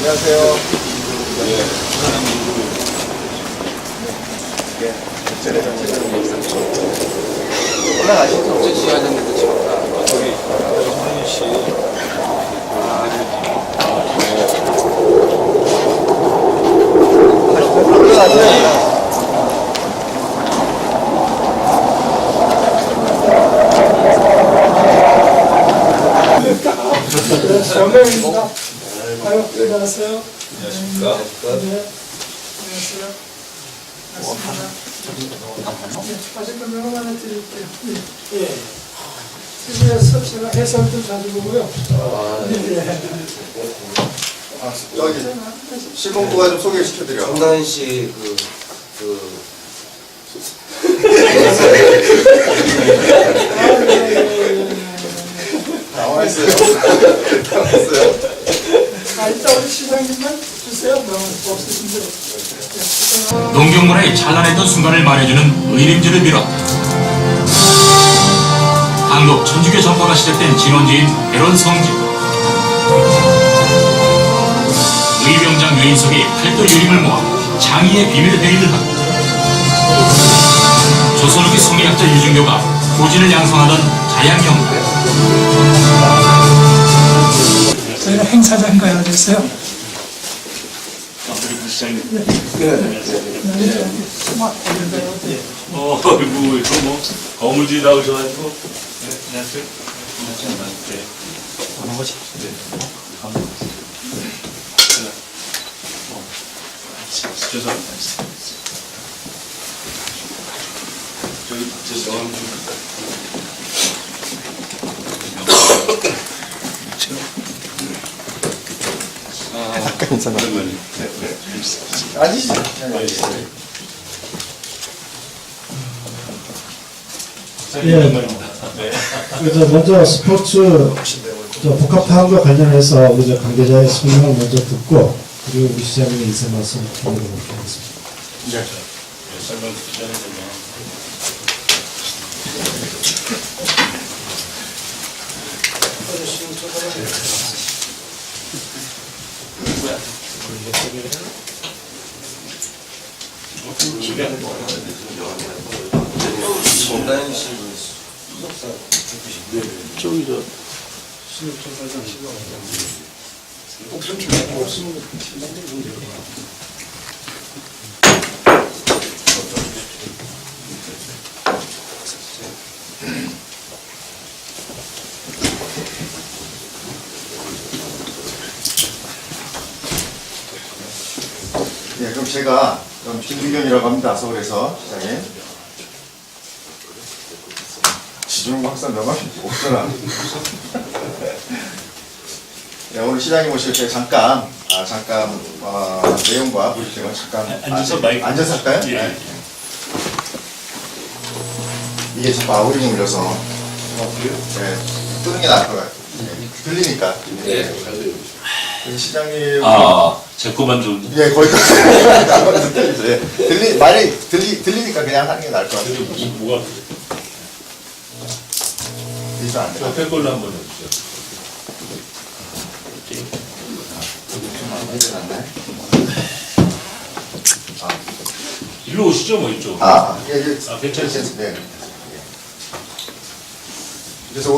안녕하세요. 올라가시죠. 어제 시간했는데 지금 저기 정준희 씨. 올라가세요. 영광입니다. 아유, 안녕하세요. 안녕하십니까. 네. 안녕하세요. 반갑습니다. 아직 명함 하나 드릴게요. 예. TV에서 제가 해설도 자주 보고요. 네. 여기 실공부가 좀 소개시켜드려. 정다은 씨 당황했어요. 당황했어요. 일단 우리 시장님만 주세요. 명함 없으신 대로. 농경문화의 찬란했던 순간을 말해주는 의림지를 비롯 한국 천주교 전파가 시작된 진원지인 대론성지, 의병장 유인석이 팔도 유림을 모아 장의의 비밀 회의를 하고 조선후기 성리학자 유증교가 고진을 양성하던 자양경과 저희는 행사장 가야 됐어요. 어이구, 이거 뭐, 거물지 나오셔가지고. 네, 안녕하세요. 네. 어느 것이? 네. 죄송합니다. 저기, 저 명함 앉으시죠. 그래서 먼저 스포츠 복합화학과 관련해서 우리 관계자의 설명을 먼저 듣고 그리고 우리 시장님의 인사 말씀 드리도록 하겠습니다. 설명 듣기 전에 정다은 씨 수석사 예, 그럼 제가 김규경이라고 합니다. 서울에서 시장님. 지중구 항상 명함이 없잖아. 네, 오늘 시장님 오실 때 잠깐 내용과 브리핑을 잠깐 앉아서 마이크 앉아서 할까요? 예. 네. 이게 좀 마우링이 울려서 네, 끄는 게 나을 것 같아요. 네, 들리니까. 네. 시장님. 제 거만 좀. 예, 거기까지. 예. 말이 들리니까 그냥 하는 게 나을 것 같아요. 뭐가, 이거 안 돼. 옆에 걸로 한번 해주세요. 일로 오시죠, 뭐, 이쪽. 예, 괜찮습니다. 네. 그래서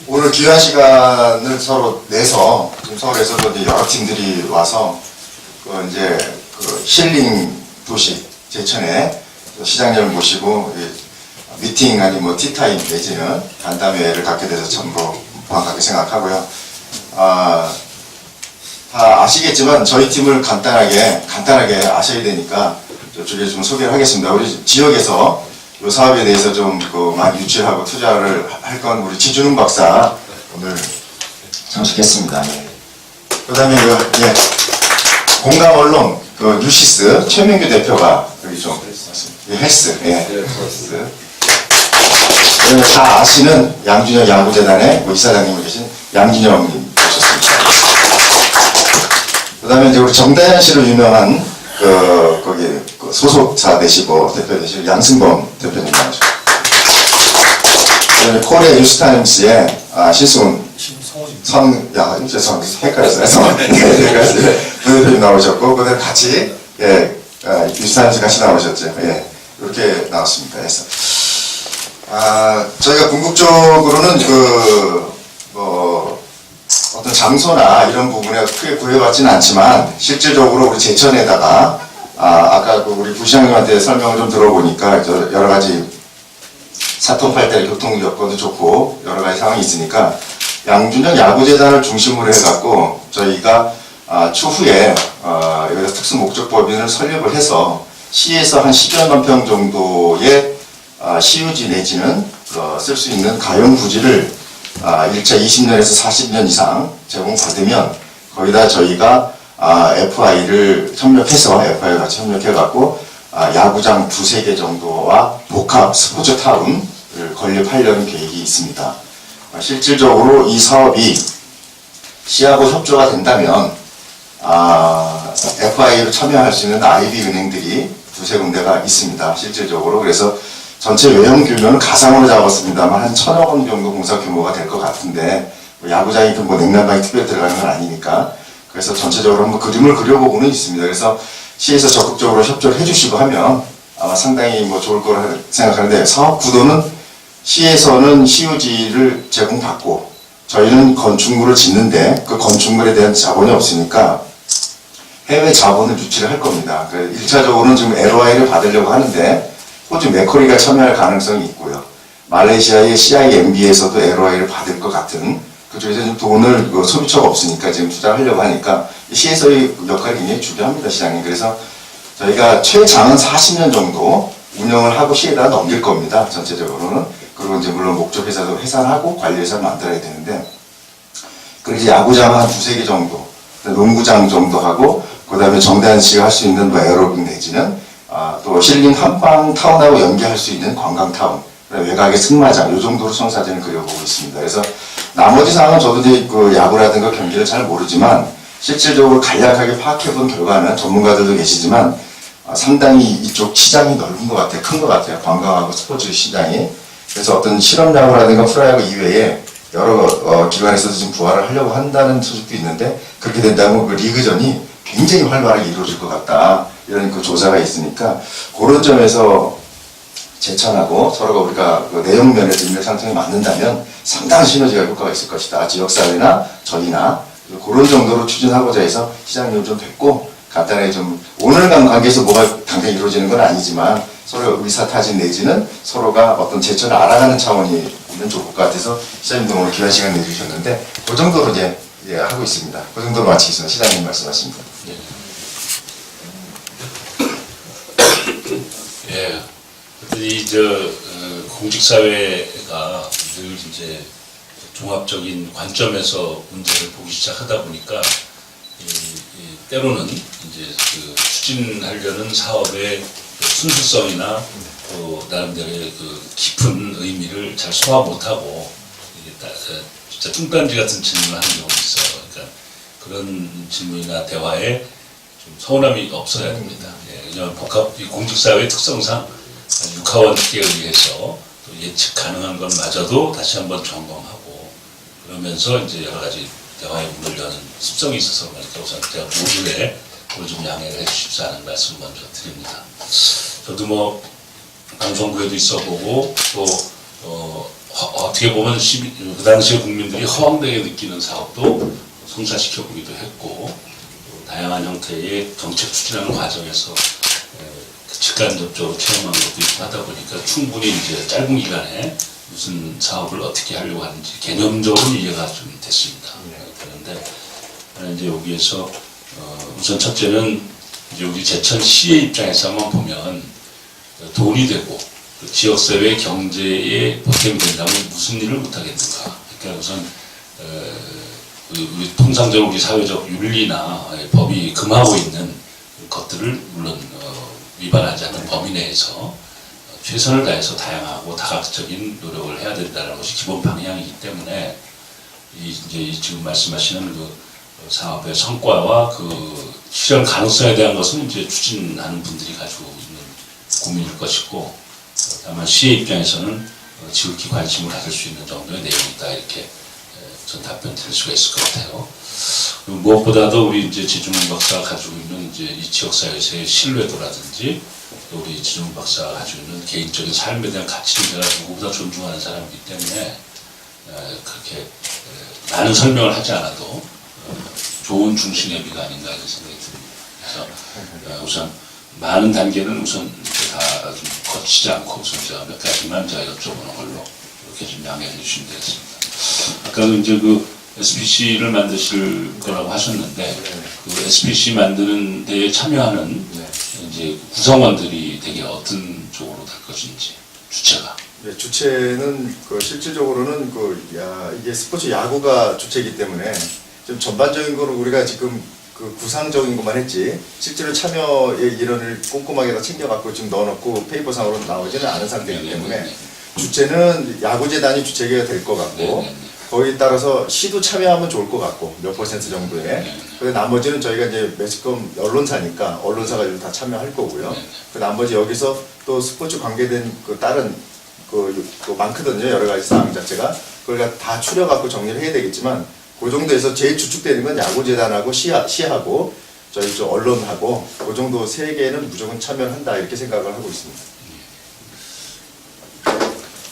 오늘 귀한 시간을 서로 내서 지금 서울에서도 이제 여러 팀들이 와서 이제 힐링 도시 제천에 시장님을 모시고 미팅 아니면 뭐 티타임 내지는 간담회를 갖게 돼서 참 반갑게 생각하고요. 다 아시겠지만 저희 팀을 간단하게 아셔야 되니까 저쪽에 좀 소개를 하겠습니다. 우리 지역에서 이 사업에 대해서 좀 많이 유치하고 투자를 할 건 우리 지준웅 박사 오늘 참석했습니다. 예. 그다음에 공감 언론 뉴시스 최민규 대표가 여기 좀 헬스, 헬스. 다 아시는 양준혁 야구재단의 이사장님 계신 양준혁님 오셨습니다. 그다음에 이제 우리 정다현 씨로 유명한 거기 소속사 되시고 대표 되시고 양승범 대표님 나오셨고, 그다음에 코리아 뉴스타임스의 신승훈 헷갈렸어요. 부대표님 나오셨고, 그다음에 같이, 유산씨 같이 나오셨죠. 예, 이렇게 나왔습니다. 그래서, 저희가 궁극적으로는 어떤 장소나 이런 부분에 크게 구애받지는 않지만, 실질적으로 우리 제천에다가, 아까 우리 부시장님한테 설명을 좀 들어보니까, 여러 가지 사통팔달 교통 여건도 좋고, 여러 가지 상황이 있으니까, 양준영 야구재단을 중심으로 해갖고, 저희가, 추후에, 여기서 특수목적법인을 설립을 해서, 시에서 한 10여만 평 정도의, 시유지 내지는, 쓸 수 있는 가용 부지를, 1차 20년에서 40년 이상 제공받으면, 거기다 저희가, FI를 협력해서, FI 같이 협력해갖고, 야구장 2-3개 정도와 복합 스포츠 타운을 건립하려는 계획이 있습니다. 실질적으로 이 사업이 시하고 협조가 된다면, FI로 참여할 수 있는 IB 은행들이 2-3군데가 있습니다. 실질적으로. 그래서 전체 외형 규모는 가상으로 잡았습니다만 한 1,000억 원 정도 공사 규모가 될 것 같은데, 야구장이 냉난방이 특별히 들어가는 건 아니니까. 그래서 전체적으로 한번 그림을 그려보고는 있습니다. 그래서 시에서 적극적으로 협조를 해주시고 하면 아마 상당히 좋을 거라 생각하는데, 사업 구도는 시에서는 시유지를 제공받고, 저희는 건축물을 짓는데 그 건축물에 대한 자본이 없으니까 해외 자본을 유치를 할 겁니다. 1차적으로는 지금 LOI를 받으려고 하는데, 호주 맥쿼리가 참여할 가능성이 있고요. 말레이시아의 CIMB에서도 LOI를 받을 것 같은, 그쪽에서 지금 돈을, 소비처가 없으니까 지금 투자하려고 하니까, 시에서의 역할이 굉장히 중요합니다, 시장님. 그래서 저희가 최장은 40년 정도 운영을 하고 시에다 넘길 겁니다, 전체적으로는. 그리고 이제 물론 목적 회사도 해산하고 관리회사를 만들어야 되는데, 그리고 야구장 한 2-3개 정도, 농구장 정도 하고, 그 다음에 정대한 씨가 할 수 있는 에어로빅 내지는, 또 실링 한방 타운하고 연계할 수 있는 관광타운, 외곽의 승마장, 이 정도로 청사진을 그려보고 있습니다. 그래서 나머지 사항은 저도 이제 야구라든가 경기를 잘 모르지만, 실질적으로 간략하게 파악해본 결과는 전문가들도 계시지만, 상당히 이쪽 시장이 넓은 것 같아요. 큰 것 같아요. 관광하고 스포츠 시장이. 그래서 어떤 실험야구라든가 프로야구 이외에 여러 기관에서도 지금 부활을 하려고 한다는 소식도 있는데, 그렇게 된다면 그 리그전이 굉장히 활발하게 이루어질 것 같다. 이런 조사가 있으니까, 그런 점에서 제천하고 서로가 우리가 내용 면에서 인맥상통이 맞는다면 상당한 시너지가 효과가 있을 것이다. 지역사회나 저희나 그런 정도로 추진하고자 해서 시장님을 좀 뵙고, 간단하게 좀 오늘 관계에서 뭐가 당장히 이루어지는 건 아니지만 서로 의사타진 내지는 서로가 어떤 제천을 알아가는 차원이 있는 좋을 것 같아서 시장님도 오늘 귀한 시간 내주셨는데, 그 정도로 이제 하고 있습니다. 그 정도로 마치겠습니다. 시장님 말씀하십니다. 예. 이 공직사회가 늘 이제 종합적인 관점에서 문제를 보기 시작하다 보니까 때로는 이제 추진하려는 사업의 순수성이나 또 나름대로의 깊은 의미를 잘 소화 못하고 진짜 뚱딴지 같은 질문을 하는 경우가 있어요. 그러니까 그런 질문이나 대화에 좀 서운함이 없어야 됩니다. 왜냐하면 이 공직사회의 특성상 육하원칙에 의해서 또 예측 가능한 것마저도 다시 한번 점검하고, 그러면서 이제 여러 가지 대화의 문을 여는 습성이 있어서 그러니까 우선 제가 모두에 그걸 좀 양해를 해주십사 하는 말씀을 먼저 드립니다. 저도 방송국에도 있어보고 또 어떻게 보면 그 당시에 국민들이 허황되게 느끼는 사업도 성사시켜보기도 했고, 또 다양한 형태의 정책 추진하는 과정에서 직간접적으로 체험한 것도 있고 하다 보니까 충분히 이제 짧은 기간에 무슨 사업을 어떻게 하려고 하는지 개념적으로 이해가 좀 됐습니다. 그런데 이제 여기에서 우선 첫째는 이제 우리 제천시의 입장에서 한번 보면 돈이 되고 지역사회 경제에 보탬이 된다면 무슨 일을 못하겠는가. 그러니까 우선 우리 통상적으로 우리 사회적 윤리나 법이 금하고 있는 것들을 물론 위반하지 않는 범위 내에서 최선을 다해서 다양하고 다각적인 노력을 해야 된다는 것이 기본 방향이기 때문에 이제 지금 말씀하시는 사업의 성과와 실현 가능성에 대한 것은 이제 추진하는 분들이 가지고 있는 고민일 것이고, 다만 시의 입장에서는 지극히 관심을 가질 수 있는 정도의 내용이 있다, 이렇게 전 답변 드릴 수가 있을 것 같아요. 그리고 무엇보다도 우리 이제 지중훈 박사가 가지고 있는 이제 이 지역사회에서의 신뢰도라든지 또 우리 지중훈 박사가 가지고 있는 개인적인 삶에 대한 가치를 제가 누구보다 존중하는 사람이기 때문에 그렇게 많은 설명을 하지 않아도 좋은 중심의비가 아닌가 하는 생각이 듭니다. 그래서 우선 많은 단계는 우선 다 좀 거치지 않고 우선 제가 몇 가지만 제가 여쭤보는 걸로 이렇게 좀 양해해 주시면 되겠습니다. 아까도 이제 그 SPC를 만드실 거라고 하셨는데 그 SPC 만드는 데에 참여하는 이제 구성원들이 되게 어떤 쪽으로 될 것인지 주체가. 네, 주체는 실질적으로는 이게 스포츠 야구가 주체이기 때문에 좀 전반적인 거로 우리가 지금 구상적인 것만 했지 실제로 참여의 일원을 꼼꼼하게 다 챙겨갖고 지금 넣어놓고 페이퍼상으로 나오지는 않은 상태이기 때문에 주체는 야구재단이 주체가 될 것 같고 거기에 따라서 시도 참여하면 좋을 것 같고 몇 % 정도에 그리고 나머지는 저희가 이제 매스컴 언론사니까 언론사가 다 참여할 거고요. 그 나머지 여기서 또 스포츠 관계된 다른 많거든요. 여러 가지 사항 자체가 그걸 다 추려갖고 정리를 해야 되겠지만 그 정도에서 제일 주축되는 건 야구재단하고 시하고 저희 언론하고 그 정도 세 개는 무조건 참여를 한다 이렇게 생각을 하고 있습니다.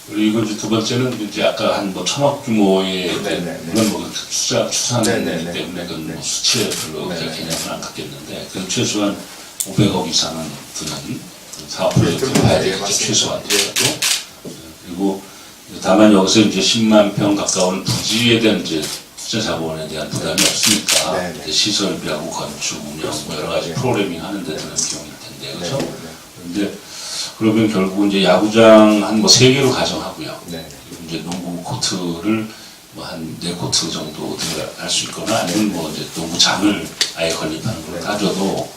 그리고 이제 두 번째는 이제 아까 한 뭐 1,000억 규모의 물론 뭐 추산이기 때문에 그건 뭐 수치에 별로 개념은 안 갖겠는데 그 최소한 500억 이상은 드는 사업 프로젝트를 봐야 되겠죠. 최소한. 그리고 다만 여기서 이제 10만 평 가까운 부지에 대한 이제 투자 자본에 대한 부담이 없으니까 시설비하고 건축, 운영 뭐 여러 가지 프로그래밍 하는 데 드는 비용일 텐데 그렇죠? 그런데 그러면 결국은 이제 야구장 한 뭐 3개로 가정하고요. 그리고 이제 농구 코트를 뭐 한 4코트 정도 들어갈 수 있거나 아니면 뭐 이제 농구장을 아예 건립하는 걸 따져도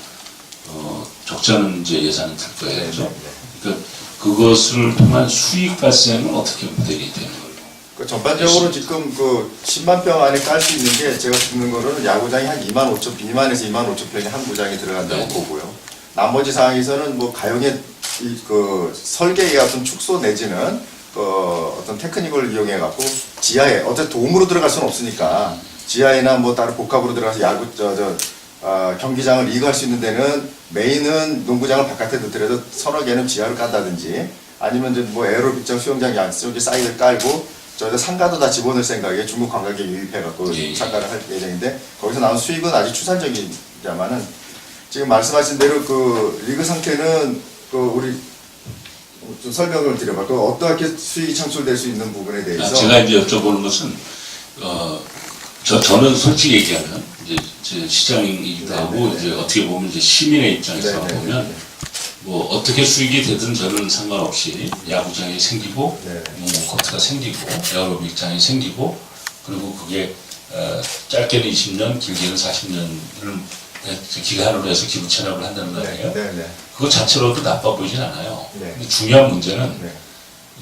적지 않은 이제 예산은 들 거예요. 그렇죠? 그러니까 그것을 통한 수익 발생은 어떻게 모델이 되는 걸로? 전반적으로 지금 10만 평 안에 깔 수 있는 게 제가 듣는 거로는 야구장이 한 2만 5천, 2만에서 2만 5천 평이 한 구장에 들어간다고 보고요. 나머지 상황에서는 뭐 가용의 설계 같은 축소 내지는 어떤 테크닉을 이용해 갖고 지하에 어차피 도움으로 들어갈 수는 없으니까 지하에나 뭐 다른 복합으로 들어가서 경기장을 이용할 수 있는 데는 메인은 농구장을 바깥에 두더라도 서너 개는 지하를 깐다든지 아니면 이제 뭐 에어로빅장, 수영장 양쪽에 사이드를 깔고 저희가 상가도 다 집어넣을 생각에 중국 관광객 유입해갖고 상가를 할 예정인데 거기서 나온 수익은 아직 추산적이자마는 지금 말씀하신 대로 리그 상태는 우리 좀 설명을 드려볼까요? 어떻게 수익이 창출될 수 있는 부분에 대해서 제가 이제 여쭤보는 것은 저는 솔직히 얘기하면 이제 시장이기도 하고 이제 어떻게 보면 이제 시민의 입장에서 보면 뭐 어떻게 수익이 되든 저는 상관없이 야구장이 생기고 농구 코트가 생기고 에어로빅장이 생기고 그리고 그게 짧게는 20년 길게는 40년을 기간으로 해서 기부 체납을 한다는 거 아니에요? 그거 자체로도 나빠 보이진 않아요. 근데 중요한 문제는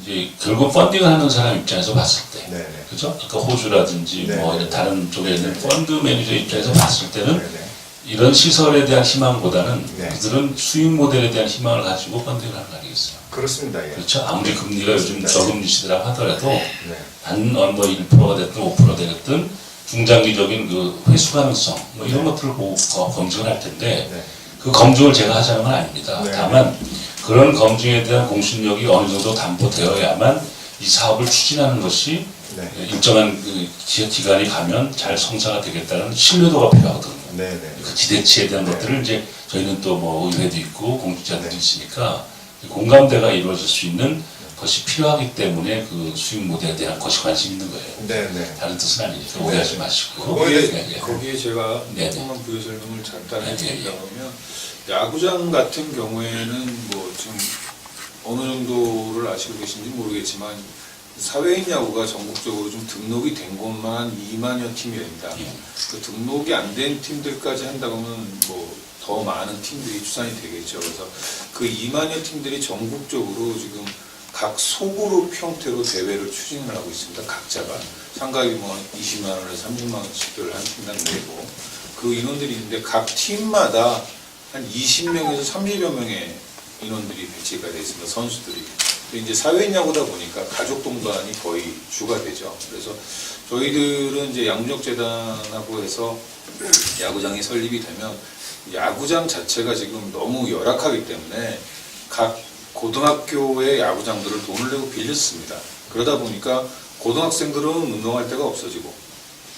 이제 결국 펀딩을 하는 사람 입장에서 봤을 때, 그죠? 아까 호주라든지 뭐 다른 쪽에 있는 펀드 매니저 입장에서 봤을 때는 이런 시설에 대한 희망보다는 그들은 수익 모델에 대한 희망을 가지고 펀딩을 하는 거 아니겠어요? 그렇습니다. 예. 그렇죠. 아무리 금리가 요즘 저금리 시대라고 하더라도 단 뭐 1%가 됐든 5%가 됐든 중장기적인 그 회수 가능성 뭐 이런 것들을 보고 검증을 할 텐데 그 검증을 제가 하자는 건 아닙니다. 다만 그런 검증에 대한 공신력이 어느 정도 담보되어야만 이 사업을 추진하는 것이 일정한 기간이 가면 잘 성사가 되겠다는 신뢰도가 필요하거든요. 그 기대치에 대한 것들을 이제 저희는 또 뭐 의회도 있고 공직자들이 있으니까 공감대가 이루어질 수 있는 것이 필요하기 때문에 그 수익 모델에 대한 것이 관심 있는 거예요. 다른 뜻은 아니니까 오해하지 마시고. 거기에 제가 조금만 부여 설명을 잠깐 해드리려면 야구장 같은 경우에는 뭐 지금 어느 정도를 아시고 계신지 모르겠지만 사회인 야구가 전국적으로 좀 등록이 된 곳만 한 2만여 팀이 됩니다. 그 등록이 안 된 팀들까지 한다고 하면 뭐 더 많은 팀들이 추산이 되겠죠. 그래서 그 2만여 팀들이 전국적으로 지금 각 소그룹 형태로 대회를 추진을 하고 있습니다. 각자가 상가비 뭐 20만 원에서 30만 원씩을 한 팀당 내고 그 인원들이 있는데 각 팀마다 한 20명에서 30여 명의 인원들이 배치가 되어 있습니다. 선수들이. 근데 이제 사회인 야구다 보니까 가족 동반이 거의 주가 되죠. 그래서 저희들은 이제 양육재단하고 해서 야구장이 설립이 되면 야구장 자체가 지금 너무 열악하기 때문에 각 고등학교의 야구장들을 돈을 내고 빌렸습니다. 그러다 보니까 고등학생들은 운동할 데가 없어지고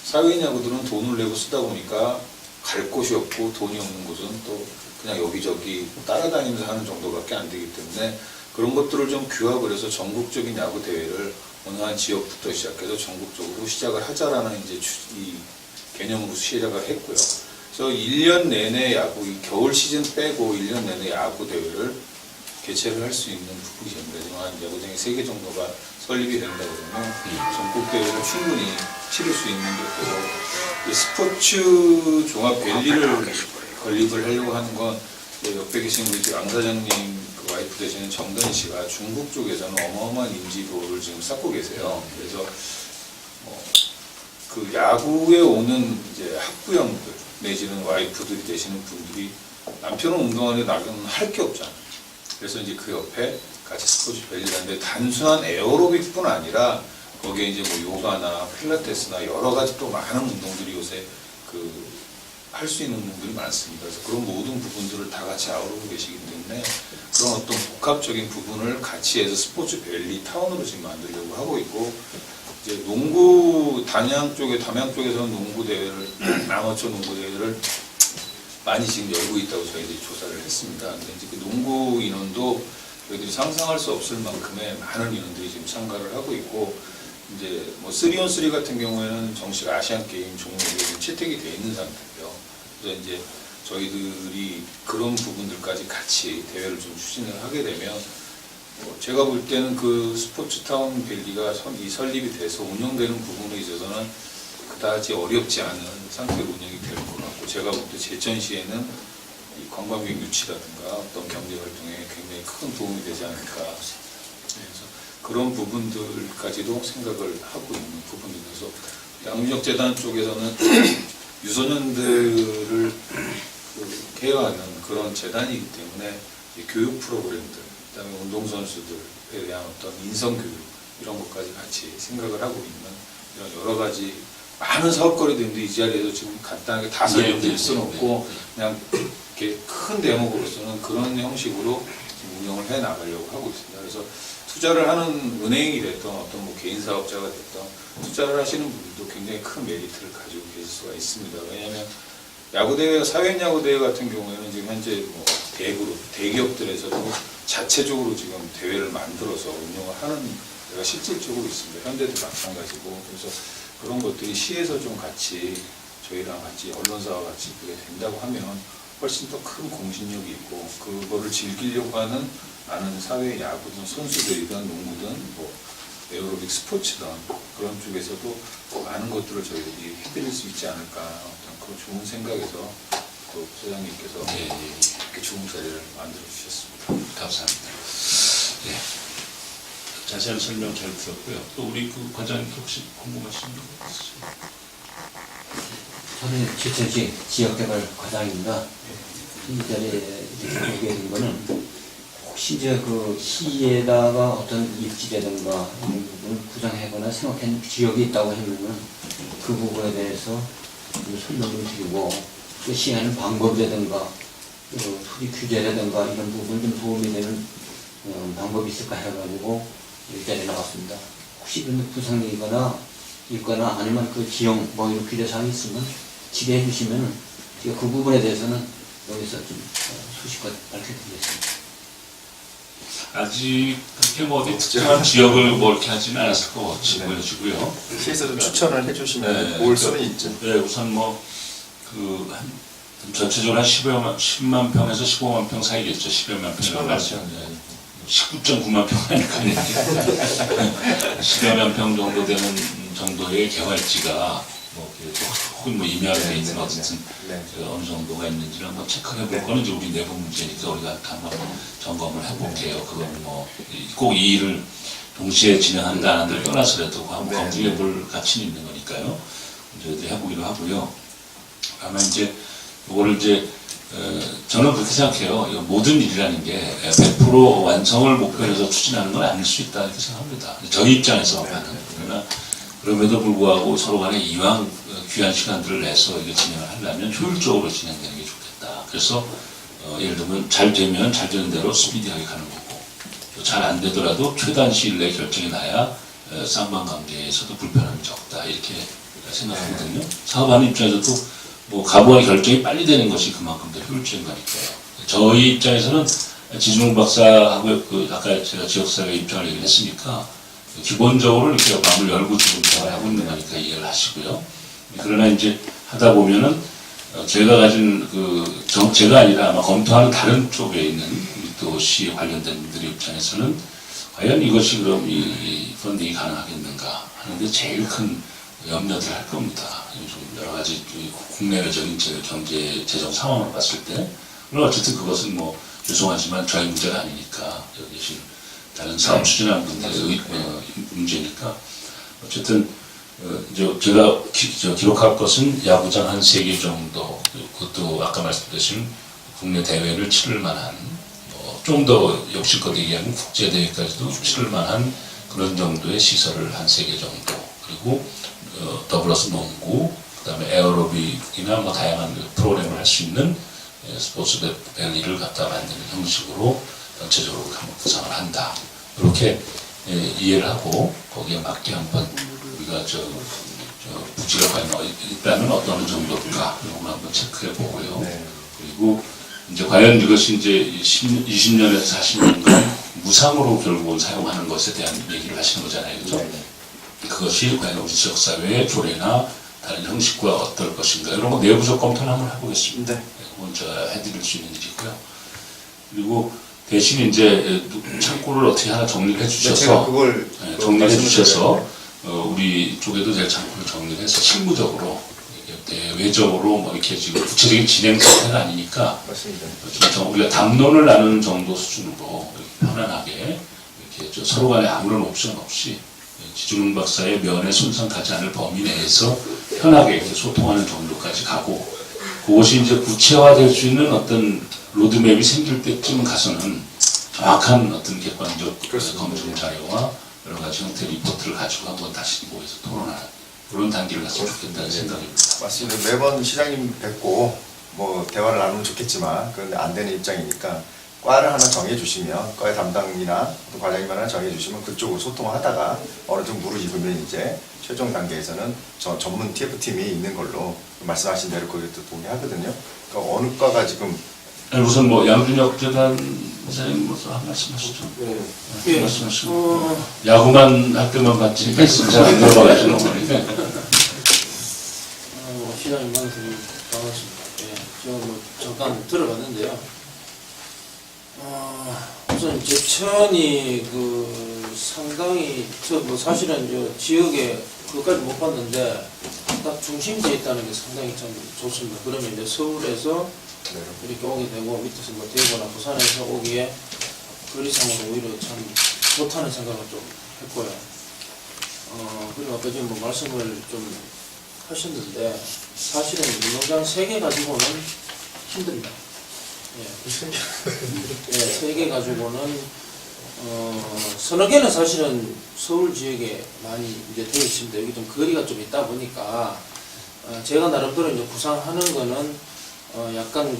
사회인 야구들은 돈을 내고 쓰다 보니까 갈 곳이 없고 돈이 없는 곳은 또 그냥 여기저기 따라다니면서 하는 정도밖에 안 되기 때문에 그런 것들을 좀 규합을 해서 전국적인 야구 대회를 어느 한 지역부터 시작해서 전국적으로 시작을 하자라는 이제 이 개념으로 시작을 했고요. 그래서 1년 내내 야구, 이 겨울 시즌 빼고 1년 내내 야구 대회를 개최를 할 수 있는 부분입니다. 지금 한 야구장이 3개 정도가 설립이 된다 그러면 전국 대회를 충분히 치를 수 있는 게 되고 이 스포츠 종합 밸리를 건립을 하려고 하는 건 옆에 계신 우리 양 사장님 그 와이프 되시는 정던 씨가 중국 쪽에서는 어마어마한 인지도를 지금 쌓고 계세요. 그래서 그 야구에 오는 이제 학부형들 내지는 와이프들이 되시는 분들이 남편은 운동하는데 나는 할 게 없잖아요. 그래서 이제 그 옆에 같이 스포츠 밸리라는데 단순한 에어로빅뿐 아니라 거기에 이제 뭐 요가나 필라테스나 여러 가지 또 많은 운동들이 요새 그 할 수 있는 운동들이 많습니다. 그래서 그런 모든 부분들을 다 같이 아우르고 계시기 때문에 그런 어떤 복합적인 부분을 같이 해서 스포츠 밸리 타운으로 지금 만들려고 하고 있고 이제 농구 담양 쪽에서는 농구 대회를 아마추어 농구 대회를 많이 지금 열고 있다고 저희들이 조사를 했습니다. 근데 이제 그 농구 인원도 저희들이 상상할 수 없을 만큼의 많은 인원들이 지금 참가를 하고 있고 이제 뭐 3on3 같은 경우에는 정식 아시안 게임 종목에 지금 채택이 돼 있는 상태고요. 그래서 이제 저희들이 그런 부분들까지 같이 대회를 좀 추진을 하게 되면 제가 볼 때는 그 스포츠타운 밸리가 설립이 돼서 운영되는 부분에 있어서는 그다지 어렵지 않은 상태로 운영이 될 것 같고 제가 볼 때 제천시에는 이 관광객 유치라든가 어떤 경제 활동에 굉장히 큰 도움이 되지 않을까. 그래서 그런 부분들까지도 생각을 하고 있는 부분이라서 양육재단 쪽에서는 유소년들을 케어하는 그런 재단이기 때문에 교육 프로그램들, 그다음에 운동선수들에 대한 어떤 인성교육 이런 것까지 같이 생각을 하고 있는 이런 여러 가지 많은 사업거리도 있는데 이 자리에서 지금 간단하게 다 설명드릴 수는 없고 그냥 이렇게 큰 대목으로서는 그런 형식으로 지금 운영을 해 나가려고 하고 있습니다. 그래서 투자를 하는 은행이 됐던 어떤 뭐 개인 사업자가 됐던 투자를 하시는 분들도 굉장히 큰 메리트를 가지고 계실 수가 있습니다. 왜냐하면 야구대회, 사회인 야구대회 같은 경우에는 지금 현재 뭐 대그룹, 대기업들에서도 자체적으로 지금 대회를 만들어서 운영을 하는 데가 실질적으로 있습니다. 현대도 마찬가지고. 그래서 그런 것들이 시에서 좀 같이 저희랑 같이 언론사와 같이 그게 된다고 하면 훨씬 더 큰 공신력이 있고 그거를 즐기려고 하는 많은 사회 야구든 선수들이든 농구든 뭐 에어로빅 스포츠든 그런 쪽에서도 많은 것들을 저희들이 해드릴 수 있지 않을까 어떤 그런 좋은 생각에서 또 소장님께서 이렇게 좋은 자리를 만들어 주셨습니다. 감사합니다. 네. 자세한 설명 잘 들었고요. 또 우리 그 과장님 혹시 궁금하신 거 있으세요? 저는 제천시 지역개발 과장입니다. 이 자리에 이렇게 보게 된 거는 혹시 이제 그 시에다가 어떤 입지라든가 이런 부분을 구상하거나 생각한 지역이 있다고 하면은 그 부분에 대해서 설명을 드리고 또 시행하는 방법이라든가 토지 규제라든가 이런 부분이 좀 도움이 되는 방법이 있을까 해가지고 이 자리에 나왔습니다. 혹시 그런 구상이거나 있거나 아니면 그 지역 뭐 이런 규제사항이 있으면 지배해 주시면 제가 그 부분에 대해서는 여기서 좀 소식껏 밝혀드리겠습니다. 아직 그렇게 뭐 어디 특정한 지역을 뭐 이렇게 하지는 않았을 것 같고요. 시에서 좀 추천을 해주시면 네, 올 수는 있죠. 네, 우선 뭐 그 한 전체적으로 한 10만 평에서 15만 평 사이겠죠. 10여만 평이라고 말씀. 19.9만 평 아니까요. 10여만 평 정도 되는 정도의 개발지가 뭐 혹은 뭐 임야로 돼 있는 어쨌든 어느 정도가 있는지를 한번 체크해 볼 거는 이제 우리 내부 문제니까 우리가 한번 점검을 해볼게요. 그건 뭐 꼭 이 일을 동시에 진행한다 안 한다를 떠나서라도 한번 검증해 볼 가치는 있는 거니까요. 저희도 해보기로 하고요. 다만 이제 이거를 이제 저는 그렇게 생각해요. 이 모든 일이라는 게 100% 완성을 목표로 해서 추진하는 건 아닐 수 있다 이렇게 생각합니다. 저희 입장에서는. 그러나 그럼에도 불구하고 서로 간에 이왕 귀한 시간들을 내서 이게 진행을 하려면 효율적으로 진행되는 게 좋겠다. 그래서 예를 들면 잘 되면 잘 되는 대로 스피디하게 가는 거고 잘 안 되더라도 최단 시일 내에 결정이 나야 쌍방관계에서도 불편함이 적다 이렇게 생각하거든요. 사업하는 입장에서도 뭐 가부의 결정이 빨리 되는 것이 그만큼 더 효율적인 거니까요. 저희 입장에서는 지준웅 박사하고 아까 제가 지역사회 입장을 얘기를 했으니까 기본적으로 이렇게 마음을 열고 지금 대화하고 있는 거니까 이해를 하시고요. 그러나 이제 하다 보면은 제가 가진 제가 아니라 아마 검토하는 다른 쪽에 있는 또 시에 관련된 분들의 입장에서는 과연 이것이 그럼 이 펀딩이 가능하겠는가 하는데 제일 큰 염려들 할 겁니다. 요즘 여러 가지 국내외적인 경제 재정 상황을 봤을 때 물론 어쨌든 그것은 뭐 죄송하지만 저희 문제가 아니니까 여기 계신 다른 사업 추진하는 분들의 문제니까 어쨌든 이제 제가 기록할 것은 야구장 한 3개 정도 그것도 아까 말씀드린 국내 대회를 치를 만한 좀 더 역실껏 얘기하면 국제대회까지도 치를 만한 그런 정도의 시설을 한 3개 정도 그리고 더불어서 농구 그 다음에 에어로빅이나 뭐 다양한 프로그램을 할 수 있는 스포츠 밸리를 갖다 만드는 형식으로 전체적으로 한번 구상을 한다. 이렇게 이해를 하고 거기에 맞게 한번 우리가 부지가 과연 일단은 어떤 정도일까 이런 걸 한번 체크해 보고요. 그리고 이제 과연 이것이 이제 20년에서 40년간 무상으로 결국은 사용하는 것에 대한 얘기를 하시는 거잖아요. 그죠? 그것이 과연 우리 지역사회의 조례나 다른 형식과 어떨 것인가 이런 거 내부적 검토를 한번 해보겠습니다. 그건 제가 해드릴 수 있는 일이고요. 그리고 대신 이제 창구를 어떻게 하나 정리를 해주셔서 제가 그걸 정리해 주셔서 우리 쪽에도 제 창구를 정리해서 실무적으로 대외적으로 뭐 이렇게 지금 구체적인 진행 상태가 아니니까 좀 우리가 담론을 나누는 정도 수준으로 이렇게 편안하게 이렇게 서로 간에 아무런 옵션 없이 지준웅 박사의 면에 손상 가지 않을 범위 내에서 편하게 이렇게 소통하는 정도까지 가고 그것이 이제 구체화될 수 있는 어떤 로드맵이 생길 때쯤 가서는 정확한 어떤 객관적 검증 자료와 여러 가지 형태의 리포트를 가지고 한번 다시 모여서 토론하는 그런 단계를 갔으면 좋겠다는 생각입니다. 맞습니다. 매번 시장님 뵙고 뭐 대화를 나누면 좋겠지만 그런데 안 되는 입장이니까 과를 하나 정해주시면 과의 담당이나 또 과장님 하나 정해주시면 그쪽으로 소통을 하다가 어느 정도 무르익으면 이제 최종 단계에서는 전문 TF팀이 있는 걸로 말씀하신 대로 그것도 동의하거든요. 그러니까 어느 과가 지금 우선 뭐 양준혁 재단 선생님 한 말씀하시죠. 예. 말씀하시죠. 야구만 할 때만 봤지 말씀 잘안 들어봐가지고 시장님 만나서 반갑습니다. 예, 제가 뭐 잠깐 들어봤는데요. 우선 제천이 상당히 뭐 사실은 지역에 그것까지 못 봤는데 딱 중심지에 있다는 게 상당히 참 좋습니다. 그러면 이제 서울에서 이렇게 오게 되고 밑에서 뭐 대구나 부산에서 오기에 거리상으로 오히려 참 좋다는 생각을 좀 했고요. 그리고 아까 지금 뭐 말씀을 좀 하셨는데 사실은 운동장 3개 가지고는 힘듭니다. 예, 3개 가지고는 서너 개는 사실은 서울 지역에 많이 이제 되어 있습니다. 여기 좀 거리가 좀 있다 보니까 제가 나름대로 이제 구상하는 거는 약간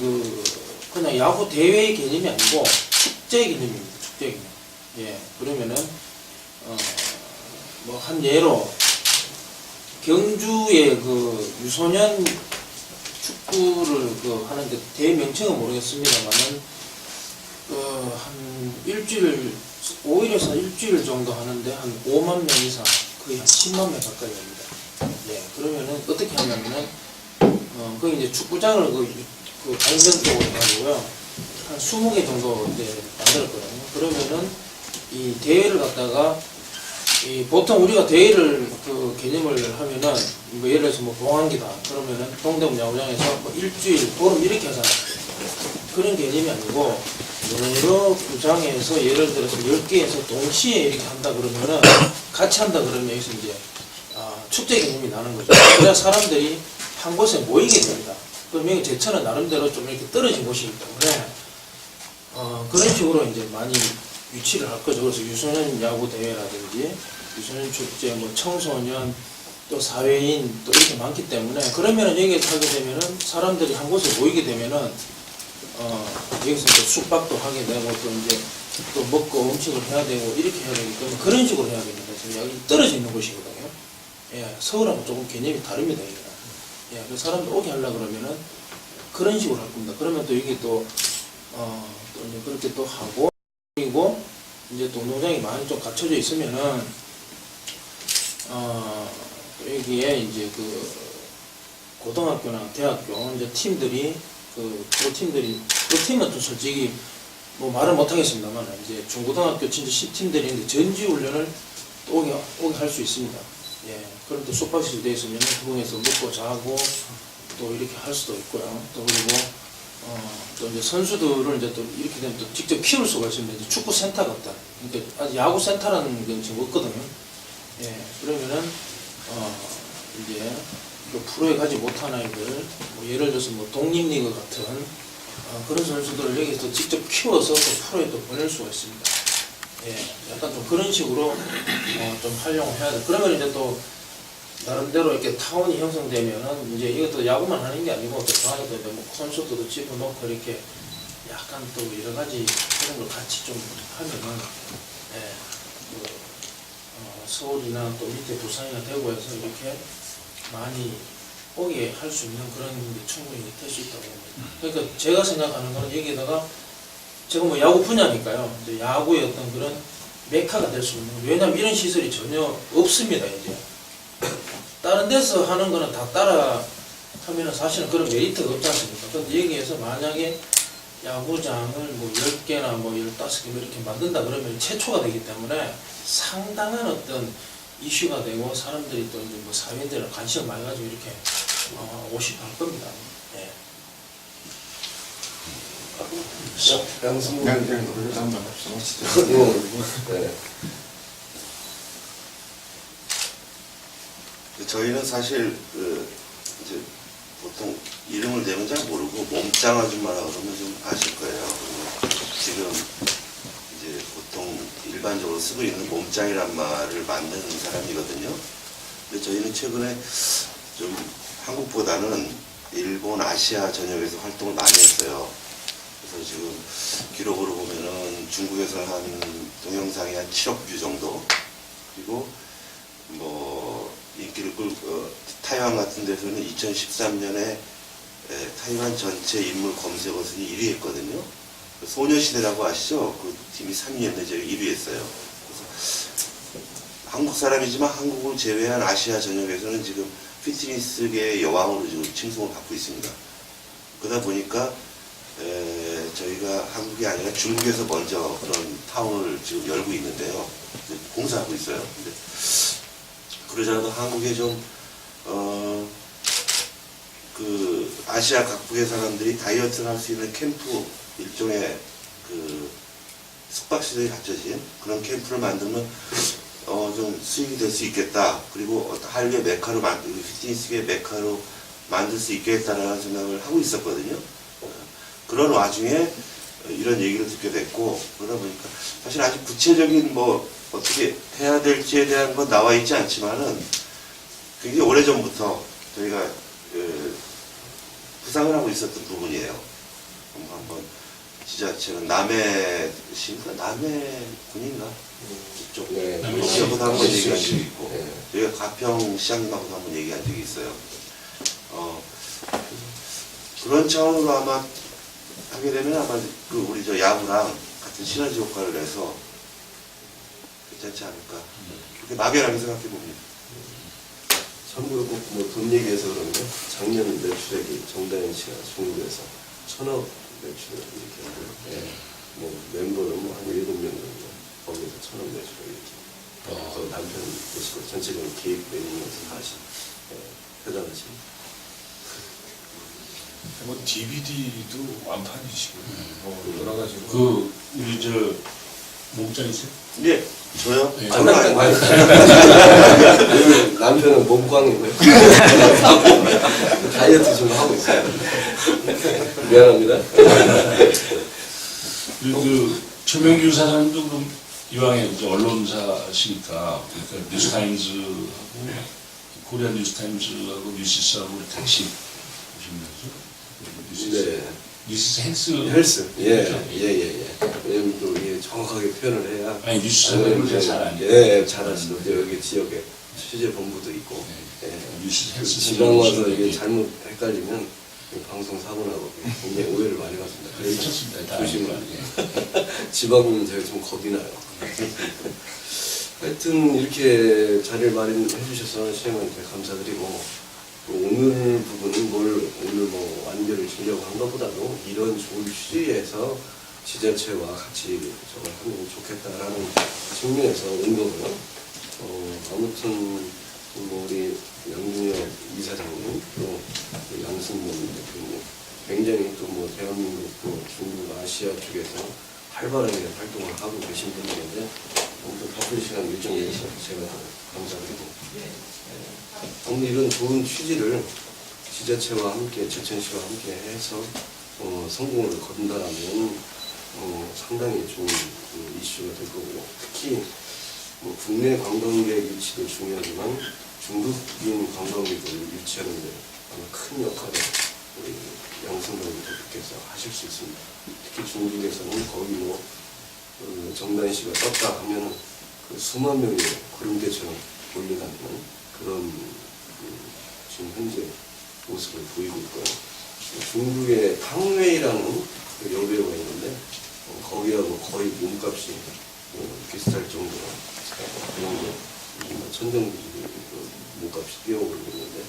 그냥 야구 대회의 개념이 아니고 축제 개념입니다. 축제 개념. 예, 그러면은 뭐 한 예로 경주의 유소년 축구를 하는데 대명칭은 모르겠습니다만은 한 일주일 5일에서 일주일 정도 하는데 한 5만 명 이상 거의 한 10만 명 가까이 됩니다. 네, 그러면은 어떻게 하냐면은 거기 이제 축구장을 안전적으로 해가지고요 한 20개 정도 이제 만들었거든요. 그러면은 이 대회를 갖다가 보통 우리가 대회를 개념을 하면은 뭐 예를 들어서 뭐 봉황기다 그러면은 동대문 야구장에서 뭐 일주일 보름 이렇게 하잖아요. 그런 개념이 아니고 여러 구장에서 예를 들어서 10개에서 동시에 이렇게 한다 그러면은 같이 한다 그러면 여기서 이제 축제 개념이 나는 거죠. 그래야 사람들이 한 곳에 모이게 됩니다. 그러면 제천은 나름대로 좀 이렇게 떨어진 곳이기 때문에 그런 식으로 이제 많이 유치를 할 거죠. 그래서 유소년 야구 대회라든지 유소년 축제, 뭐 청소년 또 사회인 또 이렇게 많기 때문에 그러면은 여기에 하게 되면은 사람들이 한 곳에 모이게 되면은 여기서 이제 숙박도 하게 되고 또 이제 또 먹고 음식을 해야 되고 이렇게 해야 되기 때문에 그런 식으로 해야 됩니다. 지금 여기 떨어져 있는 곳이거든요. 예, 서울하고 조금 개념이 다릅니다. 여기는. 예, 그 사람들 오게 하려고 그러면은 그런 식으로 할 겁니다. 그러면 또 이게 또 이제 그렇게 또 하고 그리고 이제 또 운동장이 많이 좀 갖춰져 있으면은 또 여기에 이제 그 고등학교나 대학교 이제 팀들이 프로팀은 좀 솔직히 뭐 말을 못 하겠습니다만 이제 중고등학교 진짜 10팀들이 있는데 전지훈련을 또 오게 할 수 있습니다. 예, 그런데 숙박시설 되어 있으면 그곳에서 먹고 자고 또 이렇게 할 수도 있고요. 또 그리고 또 이제 선수들을 이제 또 이렇게 되면 또 직접 키울 수가 있습니다. 이제 축구 센터 같다. 그러니까 아직 야구 센터라는 건 지금 없거든요. 예, 그러면은 이제 그 프로에 가지 못한 아이들, 뭐 예를 들어서 뭐 독립리그 같은 그런 선수들을 여기서 직접 키워서 또 프로에 또 보낼 수가 있습니다. 예, 약간 좀 그런 식으로 좀 활용을 해야 돼. 그러면 이제 또 나름대로 이렇게 타운이 형성되면은 이제 이것도 야구만 하는 게 아니고 또 그 안에 또 뭐 콘서트도 집어넣고 이렇게 약간 또 여러 가지 그런 걸 같이 좀 하면은 예, 서울이나 또 밑에 부산이나 대구에서 이렇게 많이 오게 할 수 있는 그런 게 충분히 될 수 있다고 봅니다. 그러니까 제가 생각하는 거는 여기에다가 제가 뭐 야구 분야니까요. 이제 야구의 어떤 그런 메카가 될 수 있는 거예요. 왜냐하면 이런 시설이 전혀 없습니다. 이제 다른 데서 하는 거는 다 따라 하면은 사실은 그런 메리트가 없지 않습니까? 그런데 여기에서 만약에 야구장을 뭐 10개나 뭐 15개 이렇게 만든다 그러면 최초가 되기 때문에 상당한 어떤 이슈가 되고 사람들이 또 이제 뭐 사회인들을 관심을 많이 가지고 이렇게 오시고 할 겁니다. 예. 저희는 사실 이제 보통 이름을 대면 잘 모르고 몸짱 아줌마라고 그러면 좀 아실 거예요. 지금 이제 보통 일반적으로 쓰고 있는 몸짱이란 말을 만드는 사람이거든요. 근데 저희는 최근에 좀 한국보다는 일본, 아시아 전역에서 활동을 많이 했어요. 그래서 지금 기록으로 보면은 중국에서는 한 동영상이 한 7억 뷰 정도, 그리고 뭐 인기를 끌고 타이완 같은 데서는 2013년에 타이완 전체 인물 검색어 순위 1위 했거든요. 소녀시대라고 아시죠? 그 팀이 3위 했는데 저희 1위 했어요. 그래서 한국 사람이지만 한국을 제외한 아시아 전역에서는 지금 피트니스계의 여왕으로 지금 칭송을 받고 있습니다. 그러다 보니까 저희가 한국이 아니라 중국에서 먼저 그런 타운을 지금 열고 있는데요. 공사하고 있어요. 근데 그러자도 한국에 좀 그 아시아 각국의 사람들이 다이어트를 할 수 있는 캠프, 일종의 그 숙박시설이 갖춰진 그런 캠프를 만들면 좀 수익이 될 수 있겠다. 그리고 한류의 메카로 피트니스계의 메카로 만들 수 있겠다라는 생각을 하고 있었거든요. 그런 와중에 이런 얘기를 듣게 됐고, 그러다 보니까 사실 아직 구체적인 뭐 어떻게 해야 될지에 대한 건 나와 있지 않지만은 굉장히 오래전부터 저희가 구상을 하고 있었던 부분이에요. 한번 지자체는 남해시인가? 남해군인가? 이쪽 시장부터 한번 얘기한 적이 있고, 저희가 가평시장님하고도 한번 얘기한 적이 있어요. 그런 차원으로 아마 하게 되면 아마 그 우리 저 야구랑 같은 시너지 효과를 내서 괜찮지 않을까. 그렇게 막연하게 생각해 봅니다. 참고로 돈 얘기해서 그러면 작년 매출액이 정다현 씨가 중국에서 1,000억 매출을 이렇게 하고, 뭐 멤버는 뭐 한 7명 정도 거기서 1,000억 매출을 이렇게 또 남편 모시고 전체적인 기획 매니면서 다시 대단하십니다. 뭐 DVD도 완판이시고 뭐 여러 가지로 그 우리 저 몸짱이세요? 예, 저요? 네. 저는 아니고 남편은 몸꽝이고요. 다이어트 좀 하고 있어요. 미안합니다. 그 최명규 사장님도 그럼 이왕에 이제 언론사시니까 그러니까 뉴스타임즈하고 코리아 뉴스타임즈하고 뉴시스하고 같이 보시는 거죠? 네. 뉴시스 헬스 헬스. 예, 그렇죠? 예. 왜냐면 또 이게 정확하게 표현을 해야. 아니 뉴시스를 잘 아니에요. 예, 잘 아시죠. 여기 지역에 취재 본부도 있고. 예. 뉴시스 그 헬스 지방 와서 선생님이시고, 이게 예. 잘못 헷갈리면 방송 사고 나고 굉장히 오해를 많이 받습니다. 그래서 괜찮습니다. 다 조심을. 아니까, 지방은 제가 좀 겁이 나요. 하여튼 이렇게 자리를 마련해 주셔서 시장님한테 감사드리고 또 오늘 부분은 오늘 뭐 완결을 지려고 한 것보다도 이런 좋은 취지에서 지자체와 같이 저걸 하면 좋겠다라는 측면에서 온 거고요. 아무튼 뭐 우리 양준혁 이사장님 또 양승범 대표님 굉장히 또 뭐 대한민국 또 중국 아시아 쪽에서 활발하게 활동을 하고 계신 분들인데 오늘 바쁜 시간 일정 내서 제가 감사드리고 오늘 이런 좋은 취지를 지자체와 함께 제천시와 함께 해서 성공을 거둔다라면 상당히 좋은 이슈가 될 거고요. 특히 뭐 국내 관광객 유치도 중요하지만 중국인 관광객을 유치하는 데 큰 역할을 우리 양승범 대표께서 하실 수 있습니다. 특히 중국에서는 거의 뭐 정단시가 떴다 하면 그 수만 명이 구름대처럼 몰려다니는 그런 지금 현재 모습을 보이고 있고요. 중국의 탕웨이라는 그 여배우가 있는데 거기하고 거의 몸값이 비슷할 정도로 그런 천정부지 몸값이 뛰어오르고 있는데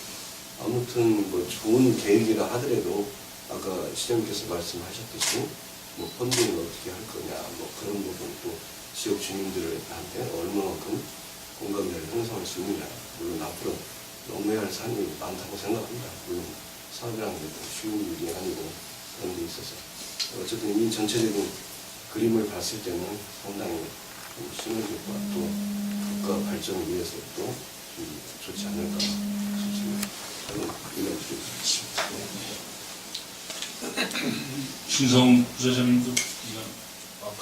아무튼 뭐 좋은 계획이라 하더라도 아까 시장님께서 말씀하셨듯이 뭐 펀딩을 어떻게 할 거냐 뭐 그런 부분 또 지역 주민들한테 얼마만큼 공감대를 형성할 수 있느냐 물론 앞으로 넘어야 할 산이 많다고 생각합니다. 물론 사업이라는 게 쉬운 일이 아니고 그런 데 있어서 어쨌든 이 전체적인 그림을 봤을 때는 상당히 시너지과 또 국가 발전을 위해서도 좋지 않을까 싶습니다. 그런 의견을 드리겠습니다. 신성 부사장님도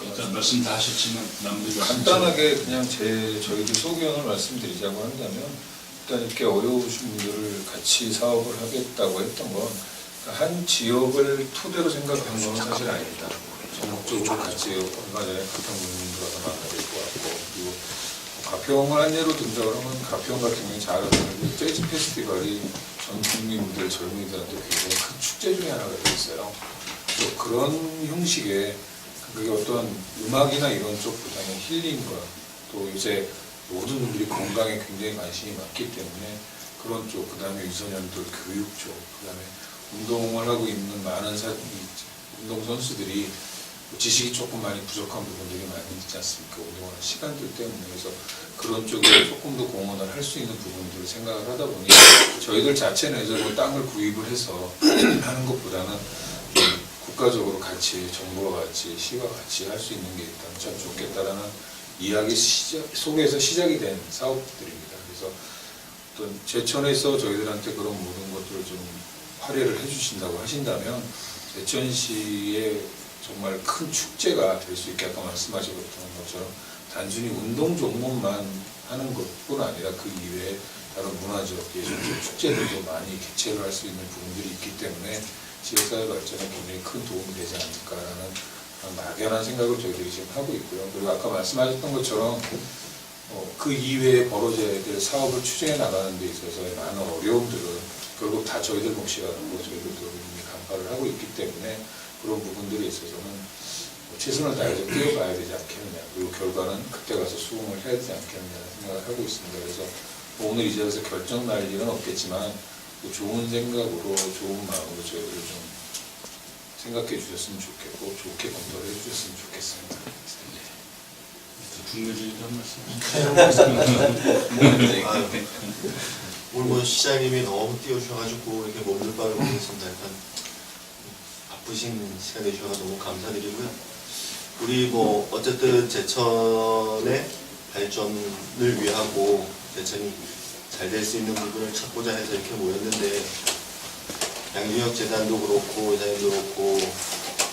일단 말씀 다 하셨지만 남들이 간단하게 그냥 저희들 소견을 말씀드리자고 한다면 일단 이렇게 어려우신 분들을 같이 사업을 하겠다고 했던 건 한 지역을 토대로 생각한 건 사실 아닙니다. 전국적으로 같이 얼마 전에 가평 군민들과도 만나게 될 것 같고 그리고 가평을 한 예로 든다 그러면 가평 같은 경우에 잘 아는 재즈 페스티벌이 전 국민들 젊은이들한테 굉장히 큰 축제 중에 하나가 되어 있어요. 또 그런 형식의 그게 어떤 음악이나 이런 쪽보다는 힐링과 또 요새 모든 분들이 건강에 굉장히 관심이 많기 때문에 그런 쪽, 그 다음에 유소년들 교육 쪽, 그 다음에 운동을 하고 있는 많은 운동선수들이 지식이 조금 많이 부족한 부분들이 많이 있지 않습니까? 운동하는 시간들 때문에. 그래서 그런 쪽에 조금 더 공헌을 할 수 있는 부분들을 생각을 하다 보니 저희들 자체는 이제 뭐 땅을 구입을 해서 하는 것보다는 좀 국가적으로 같이 정부와 같이 시와 같이 할 수 있는 게 일단 참 좋겠다라는 이야기 속에서 시작이 된 사업들입니다. 그래서 어떤 제천에서 저희들한테 그런 모든 것들을 좀 활용을 해주신다고 하신다면 제천시의 정말 큰 축제가 될 수 있게 아까 말씀하셨던 것처럼 단순히 운동 종목만 하는 것뿐 아니라 그 이외에 다른 문화적, 예술적 축제들도 많이 개최를 할 수 있는 부분들이 있기 때문에 지역사회 발전에 굉장히 큰 도움이 되지 않을까라는 막연한 생각을 저희들이 지금 하고 있고요. 그리고 아까 말씀하셨던 것처럼 그 이외에 벌어져야 될 사업을 추진해 나가는 데 있어서의 많은 어려움들은 결국 다 저희들 몫이라는 거 저희들도 이미 간파를 하고 있기 때문에 그런 부분들에 있어서는 최선을 다해서 뛰어가야 되지 않겠느냐. 그리고 결과는 그때 가서 수긍을 해야 되지 않겠느냐는 생각을 하고 있습니다. 그래서 오늘 이 자리에서 결정 날 일은 없겠지만 좋은 생각으로 좋은 마음으로 저희들을 좀 생각해 주셨으면 좋겠고 좋게 검토를 해 주셨으면 좋겠습니다. 국내적인 한 말씀. 오늘 뭐 시장님이 너무 띄워주셔가지고 이렇게 몸둘 바를 모르겠습니다. 약간 바쁘신 시간 내주셔서 너무 감사드리고요. 우리 뭐 어쨌든 제천의 발전을 위하고 제천이 잘 될 수 있는 부분을 찾고자 해서 이렇게 모였는데 양준혁 재단도 그렇고 이사님도 그렇고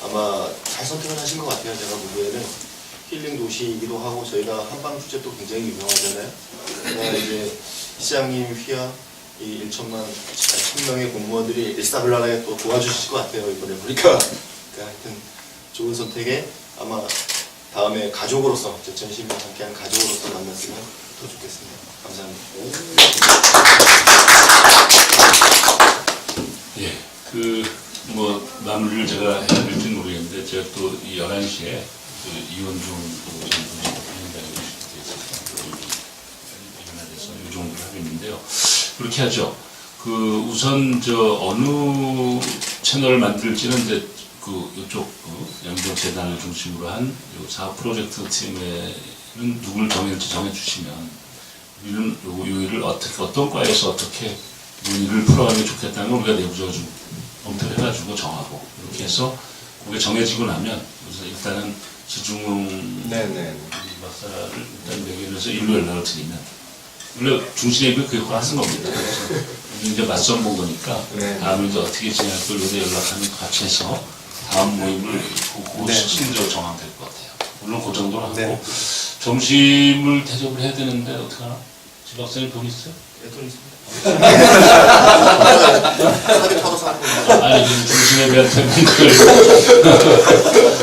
아마 잘 선택을 하신 것 같아요. 제가 보기에는 힐링 도시이기도 하고 저희가 한방 축제도 굉장히 유명하잖아요. 그러나 이제 시장님 휘하 이 1,000명의 공무원들이 일사불란하게 또 도와주실 것 같아요. 이번에 보니까 그러니까 하여튼 좋은 선택에 아마 다음에 가족으로서 제천 시민과 함께한 가족으로서 만났으면 더 좋겠습니다. 감사합니다. 예, 뭐 마무리를 제가 해야 될지는 모르겠는데 제가 또 이 11시에 이원중 위원장이 오시게 돼서 이 정도를 하고 있는데요. 그렇게 하죠. 우선 어느 채널을 만들지는 이제 이쪽 양준혁 재단을 중심으로 한 사업 프로젝트 팀에는 누굴 정해주시면 우리는 요 일을 어떤 과에서 어떻게 논의를 풀어가는 게 좋겠다는 걸 우리가 내부적으로 좀 검토를 해가지고 정하고 이렇게 해서 그게 정해지고 나면 일단은 지중웅 박사를 일단 매개를 해서 일로 연락을 드리면 원래 중심에 그걸 하는 겁니다. 그래서 이제 맞선 본 거니까 다음에 이제 어떻게 진행할 걸 연락하는 거 같이 해서 다음 모임을 시즌적으로 정하면 될 것 같아요. 물론 그 정도로 하고 점심을 대접을 해야 되는데 어떻게 하나? 지 박사님 돈 있어요? 돈 있습니다. 아니 중심에 대한 태국을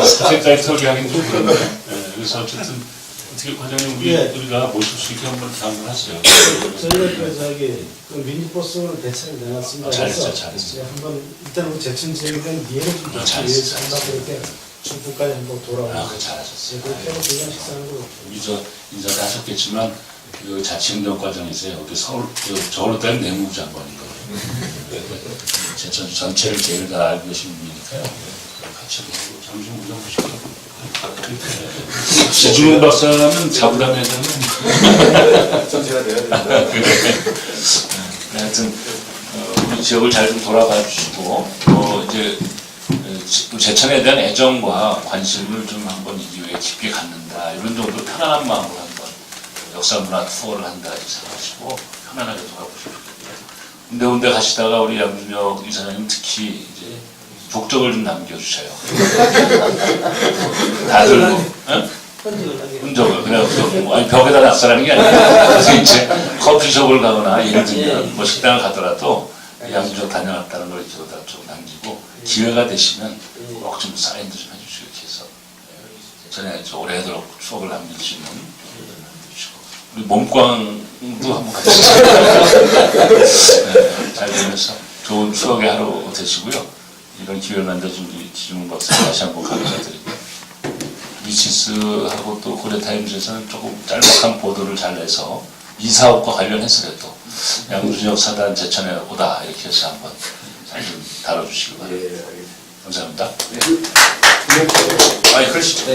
사회까지 털기하기는 좀 그런데 그래서 어쨌든 어떻게 과장님 우리가 모실 수 있게 한번 대응을 하세요. 저희가 미니버스를 대체를 내놨습니다. 잘했어. 한번 일단 우리 제천 지역에 대한 이해를 좀 잘했어. 이렇게 중부까지 한번 돌아오고. 잘하셨어요. 그렇게 해서 그냥 식사하는 거. 우리 인사도 하셨겠지만 자치행정 과정에서 여기 저로 따른 내무부 장관인 거예요. 제천 전체를 제일 다 알고 계신 분이니까요. 같이 잠시 운영 보실게요. 지중훈 박사는 자부담회장은 전제가 돼야 됩니다. 하여튼 우리 지역을 잘 좀 돌아봐 주시고 이제 제천에 대한 애정과 관심을 좀 한번 이 기회에 깊게 갖는다 이런 정도 편안한 마음으로 한번 역사문화 투어를 한다 이렇게 생각하시고 편안하게 돌아보시면 좋겠고요. 군데 가시다가 우리 양준혁 이사장님 특히 이제 족적을 좀 남겨주셔요. 다들 흔적을 그래서 아니 벽에다 낙서라는 게 아니라 그래서 이제 커피숍을 가거나 예를 들면 뭐 식당을 가더라도 양준혁 다녀왔다는 걸 이렇게 좀 남기고 기회가 되시면 꼭 좀 사인도 좀 해주시고 이렇게 해서 전에 오래도록 추억을 남기시는 우리 몸꽝도 한번 같이 잘 되면서 좋은 추억의 하루 되시고요. 이런 기회를 만들어준 우리 지중훈 박사 다시 한번 감사드리고 위치스하고 또 고려타임즈에서는 조금 짤막한 보도를 잘 내서 이 사업과 관련해서라도 양준혁 사단 제천에 오다 이렇게 해서 한번 잘 좀 다뤄주시기 바랍니다. 감사합니다. 아니 그러시죠.